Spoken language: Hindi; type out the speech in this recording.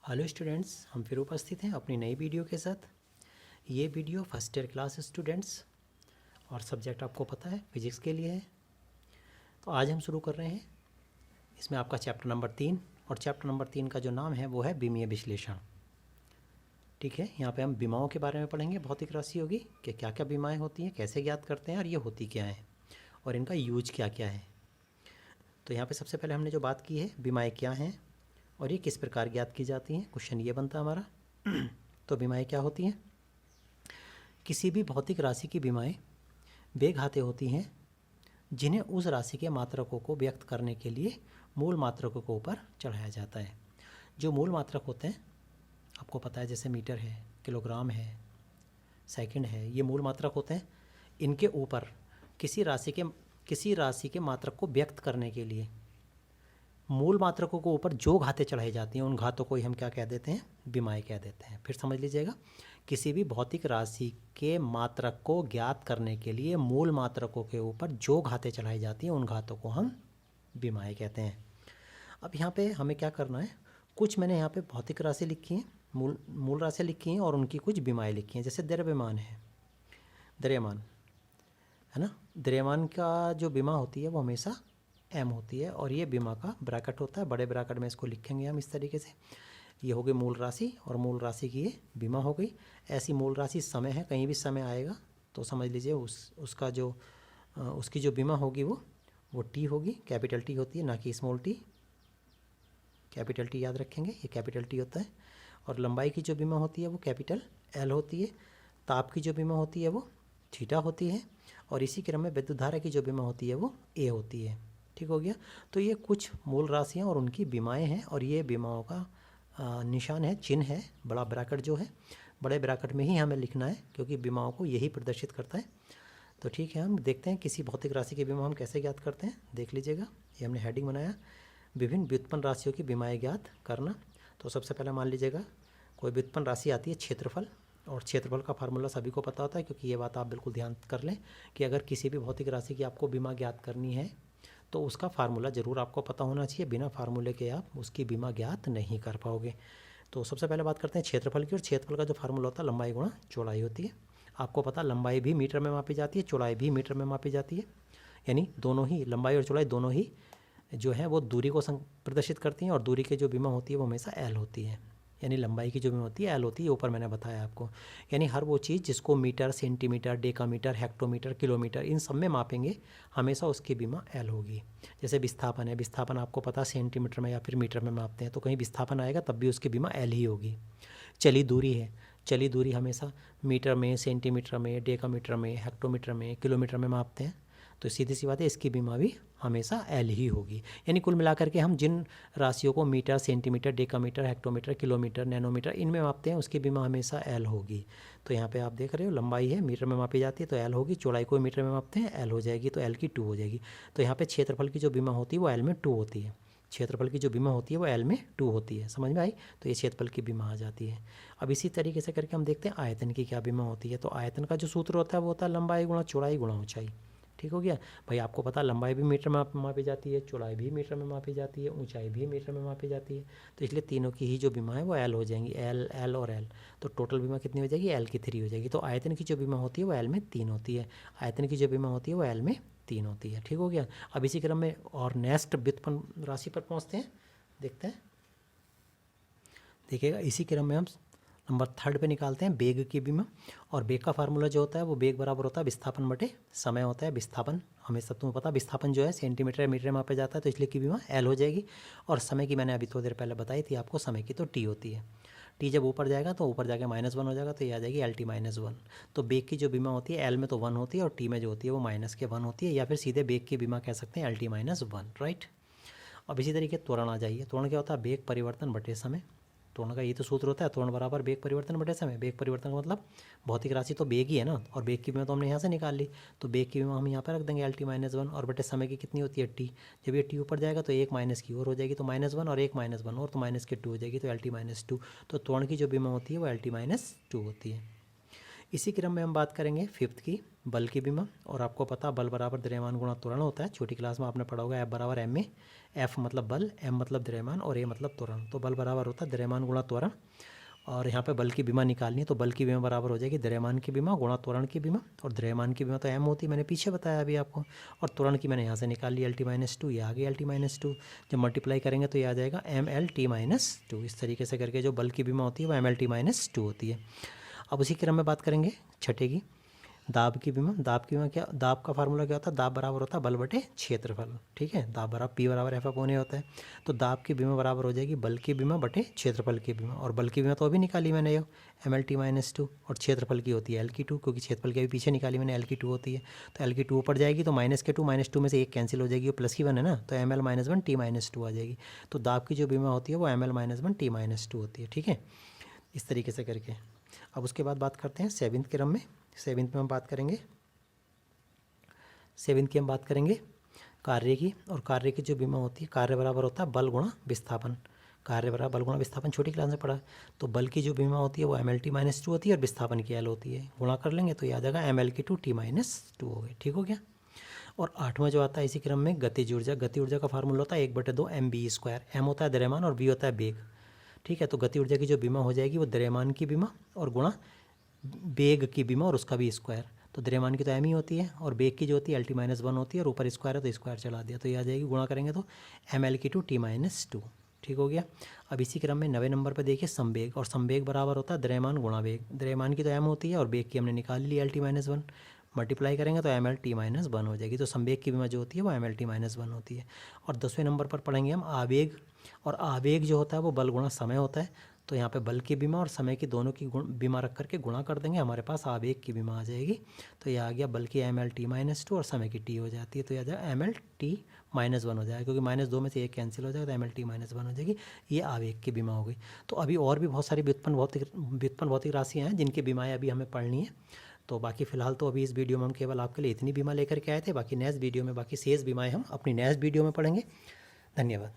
हेलो स्टूडेंट्स, हम फिर उपस्थित हैं अपनी नई वीडियो के साथ। ये video first year class students और सब्जेक्ट आपको पता है फिजिक्स के लिए है। तो आज हम शुरू कर रहे हैं इसमें आपका चैप्टर नंबर 3 और चैप्टर नंबर 3 का जो नाम है वो है विमीय विश्लेषण। ठीक है, यहाँ पे हम विमाओं के बारे में पढ़ेंगे। भौतिक राशि होगी कि क्या क्या विमाएँ होती हैं, कैसे ज्ञात करते हैं और ये होती क्या है और इनका यूज क्या क्या है। तो यहाँ पर सबसे पहले हमने जो बात की है विमाएँ क्या हैं और ये किस प्रकार ज्ञात की जाती हैं। क्वेश्चन ये बनता है हमारा। तो विमाएँ क्या होती हैं? किसी भी भौतिक राशि की विमाएँ वे घातें होती हैं जिन्हें उस राशि के मात्रकों को व्यक्त करने के लिए मूल मात्रकों को ऊपर चढ़ाया जाता है। जो मूल मात्रक होते हैं आपको पता है, जैसे मीटर है, किलोग्राम है, सेकंड है, ये मूल मात्रक होते हैं। इनके ऊपर किसी राशि के मात्रक को व्यक्त करने के लिए मूल मात्रकों को ऊपर जो घातें चढ़ाई जाती हैं उन घातों को ही हम क्या कह देते हैं? विमाएँ कह देते हैं। फिर समझ लीजिएगा, किसी भी भौतिक राशि के मात्रक को ज्ञात करने के लिए मूल मात्रकों के ऊपर जो घातें चढ़ाई जाती हैं उन घातों को हम विमाएँ कहते हैं। अब यहाँ पे हमें क्या करना है, कुछ मैंने यहाँ पे भौतिक राशि लिखी हैं, मूल राशि लिखी हैं और उनकी कुछ विमाएँ लिखी हैं। जैसे द्रव्यमान है, द्रव्यमान है ना, द्रव्यमान का जो विमा होती है वो हमेशा m होती है और ये विमा का ब्रैकेट होता है। बड़े ब्रैकेट में इसको लिखेंगे हम इस तरीके से। ये हो गई मूल राशि और मूल राशि की ये विमा हो गई। ऐसी मूल राशि समय है, कहीं भी समय आएगा तो समझ लीजिए उसकी जो विमा होगी वो t होगी, कैपिटल T होती है, ना कि स्मॉल t। कैपिटल T याद रखेंगे, ये कैपिटल T होता है। और लंबाई की जो विमा होती है वो कैपिटल L होती है। ताप की जो विमा होती है वो थीटा होती है और इसी क्रम में विद्युत धारा की जो विमा होती है वो A होती है। ठीक हो गया। तो ये कुछ मूल राशियाँ और उनकी विमाएँ हैं और ये विमाओं का निशान है, चिन्ह है, बड़ा ब्रैकेट जो है, बड़े ब्रैकेट में ही हमें लिखना है क्योंकि विमाओं को यही प्रदर्शित करता है। तो ठीक है, हम देखते हैं किसी भौतिक राशि की विमा हम कैसे ज्ञात करते हैं। देख लीजिएगा, ये हमने हेडिंग बनाया, विभिन्न व्युत्पन्न राशियों की विमाएँ ज्ञात करना। तो सबसे पहले मान लीजिएगा कोई व्युत्पन्न राशि आती है क्षेत्रफल, और क्षेत्रफल का फार्मूला सभी को पता होता है क्योंकि ये बात आप बिल्कुल ध्यान कर लें कि अगर किसी भी भौतिक राशि की आपको विमा ज्ञात करनी है तो उसका फार्मूला ज़रूर आपको पता होना चाहिए। बिना फार्मूले के आप उसकी विमा ज्ञात नहीं कर पाओगे। तो सबसे पहले बात करते हैं क्षेत्रफल की। और क्षेत्रफल का जो फार्मूला होता है लंबाई गुणा चौड़ाई होती है। आपको पता, लंबाई भी मीटर में मापी जाती है, चौड़ाई भी मीटर में मापी जाती है, यानी दोनों ही, लंबाई और चौड़ाई दोनों ही जो है वो दूरी को प्रदर्शित करती हैं और दूरी की जो विमा होती है वो हमेशा एल होती है, यानी लंबाई की जो विमा होती है एल होती है। ऊपर मैंने बताया आपको, यानी हर वो चीज़ जिसको metre, centimetre, decametre, hectometre, kilometre इन सब में मापेंगे हमेशा उसकी विमा एल होगी। जैसे विस्थापन है, विस्थापन आपको पता सेंटीमीटर में या फिर मीटर में मापते हैं, तो कहीं विस्थापन आएगा तब भी उसकी विमा एल ही होगी। चली दूरी है, चली दूरी हमेशा मीटर में, सेंटीमीटर में, डेकामीटर में, हेक्टोमीटर में, किलोमीटर में मापते हैं, तो सीधी सी बात है इसकी विमा भी हमेशा एल ही होगी। यानी कुल मिलाकर के हम जिन राशियों को metre, centimetre, decametre, hectometre, kilometre, nanometre इनमें मापते हैं उसकी विमा हमेशा एल होगी। तो यहाँ पे आप देख रहे हो, लंबाई है मीटर में मापी जाती है तो एल होगी, चौड़ाई को मीटर में मापते हैं एल हो जाएगी, तो एल की 2 हो जाएगी। तो यहाँ पे क्षेत्रफल की जो विमा होती है वो एल में 2 होती है, क्षेत्रफल की जो विमा होती है वो एल में 2 होती है। समझ में आई? तो ये क्षेत्रफल की विमा आ जाती है। अब इसी तरीके से करके हम देखते हैं आयतन की क्या विमा होती है। तो आयतन का जो सूत्र होता है वो होता है लंबाई गुणा चौड़ाई गुणा ऊंचाई। ठीक हो गया भाई। आपको पता लंबाई भी मीटर में मापी जाती है, चौड़ाई भी मीटर में मापी जाती है, ऊंचाई भी मीटर में मापी जाती है, तो इसलिए तीनों की ही जो बीमा है वो एल हो जाएंगी, एल, एल और एल। तो टोटल बीमा कितनी हो जाएगी? एल की 3 हो जाएगी। तो आयतन की जो बीमा होती है वो एल में 3 होती है, आयतन की जो बीमा होती है वो एल में 3 होती है। ठीक हो गया। अब इसी क्रम में और नेक्स्ट व्युत्पन्न राशि पर पहुँचते हैं, देखते हैं। देखिएगा, इसी क्रम में हम नंबर 3 पे निकालते हैं वेग की विमा। और वेग का फार्मूला जो होता है वो वेग बराबर होता है विस्थापन बटे समय होता है। विस्थापन हमें सब तुम्हें पता, विस्थापन जो है सेंटीमीटर या मीटर में मापा जाता है, तो इसलिए की विमा एल हो जाएगी। और समय की मैंने अभी थोड़ी देर पहले बताई थी आपको, समय की तो टी होती है। टी जब ऊपर जाएगा तो ऊपर जाके -1 हो जाएगा, तो ये आ जाएगी एल टी -1। तो वेग की जो बीमा होती है एल में तो 1 होती है और टी में जो होती है वो -1 होती है, या फिर सीधे वेग की बीमा कह सकते हैं एल टी -1, राइट। अब इसी तरीके त्वरण आ जाइए। त्वरण क्या होता है? वेग परिवर्तन बटे समय। त्वरण का ये तो सूत्र होता है, त्वरण बराबर वेग परिवर्तन बटे समय। वेग परिवर्तन का मतलब भौतिक राशि तो वेग ही है ना, और वेग की विमा तो हमने यहाँ से निकाल ली, तो वेग की विमा हम यहाँ पर रख देंगे एल टी -1 और बटे समय की कितनी होती है टी। जब ये टी ऊपर जाएगा तो एक माइनस की और हो जाएगी, तो -1 और एक -1 और तो माइनस की 2 हो जाएगी, तो एल टी -2। तो त्वरण की जो विमा होती है वो एल टी -2 होती है। इसी क्रम में हम बात करेंगे फिफ्थ की, बल की बीमा। और आपको पता बल बराबर द्रव्यमान गुणा त्वरण होता है, छोटी क्लास में आपने पढ़ा होगा F बराबर m में, F मतलब बल, m मतलब द्रव्यमान और a मतलब त्वरण। तो बल बराबर होता है द्रव्यमान गुणा त्वरण, और यहाँ पे बल की बीमा निकालनी है तो बल की बीमा बराबर हो जाएगी द्रव्यमान की बीमा गुणा त्वरण की बीमा। और द्रव्यमान की बीमा तो m होती है, मैंने पीछे बताया अभी आपको, और त्वरण की मैंने यहाँ से निकाल ली L_T-2, ये आ गई L_T-2। जब मल्टीप्लाई करेंगे तो ये आ जाएगा ML_T-2। इस तरीके से करके जो बल की बीमा होती है वो ML_T-2 होती है। अब उसी क्रम में बात करेंगे छठे की, दाब की बीमा। दाब की बीमा क्या, दाब का फार्मूला क्या होता है, दाब बराबर होता है बल बटे क्षेत्रफल। ठीक है, दाब बराबर P बराबर F/A होता है। तो दाब की बीमा बराबर हो जाएगी बल की बीमा बटे क्षेत्रफल की बीमा। और बल की बीमा तो अभी निकाली मैंने ये ML_T-2, और क्षेत्रफल की होती है L/2, क्योंकि क्षेत्रफल की अभी पीछे निकाली मैंने L/2 होती है। तो L/2 पड़ जाएगी तो -2 में से एक कैंसिल हो जाएगी, और +1 है ना, तो ML-1T-2 आ जाएगी। तो दाब की जो बीमा होती है वो ML-1T-2 होती है। ठीक है, इस तरीके से करके। अब उसके बाद बात करते हैं सेवन्थ क्रम में। सेवन्थ में हम बात करेंगे, सेवन्थ की हम बात करेंगे कार्य की। और कार्य की जो बीमा होती है, कार्य बराबर होता है बल गुणा विस्थापन। कार्य बराबर बल गुणा विस्थापन, छोटी क्लास में पढ़ा। तो बल की जो बीमा होती है वो ML_T-2 होती है, और विस्थापन की L होती है। गुणा कर लेंगे तो याद आएगा ML/T-2 हो गई। ठीक हो गया। और आठवां जो आता है इसी क्रम में गतिज ऊर्जा। गति ऊर्जा का फार्मूला होता है 1/2 mv²। m होता है द्रव्यमान और v होता है वेग। ठीक है, तो गति ऊर्जा की जो बीमा हो जाएगी वो द्रव्यमान की बीमा और गुणा वेग की बीमा और उसका भी स्क्वायर। तो द्रव्यमान की तो m ही होती है, और वेग की जो होती है L_T-1 होती है, और ऊपर स्क्वायर है तो स्क्वायर चला दिया, तो ये आ जाएगी। गुणा करेंगे तो ML/T-2। ठीक हो गया। अब इसी क्रम में 9वें नंबर पर देखिए संवेग। और संवेग बराबर होता है द्रव्यमान गुणा वेग। द्रव्यमान की तो m होती है और वेग की हमने निकाल ली L_T-1, मल्टीप्लाई करेंगे तो ML_T-1 हो जाएगी। तो संवेग की बीमा जो होती है वो ML_T-1 होती है। और 10वें नंबर पर पढ़ेंगे हम आवेग। और आवेग जो होता है वो बल गुणा समय होता है। तो यहाँ पे बल की बीमा और समय की दोनों की बीमा रख करके गुणा कर देंगे, हमारे पास आवेग की बीमा आ जाएगी। तो ये आ गया बल की ML_T-2 और समय की T हो जाती है, तो यह आ जाएगा ML_T-1 हो जाएगा, क्योंकि -2 में से एक कैंसिल हो जाएगा तो ML_T-1 हो जाएगी। ये आवेग की बीमा हो गई। तो अभी और भी बहुत सारी व्युत्पन्न भौतिक राशियाँ हैं जिनकी बीमाएँ अभी हमें पढ़नी है। तो बाकी फ़िलहाल तो अभी इस वीडियो में हम केवल आपके लिए इतनी बीमा लेकर के आए थे। बाकी नेक्स्ट वीडियो में बाकी शेष बीमाएँ हम अपनी नेक्स्ट वीडियो में पढ़ेंगे। धन्यवाद।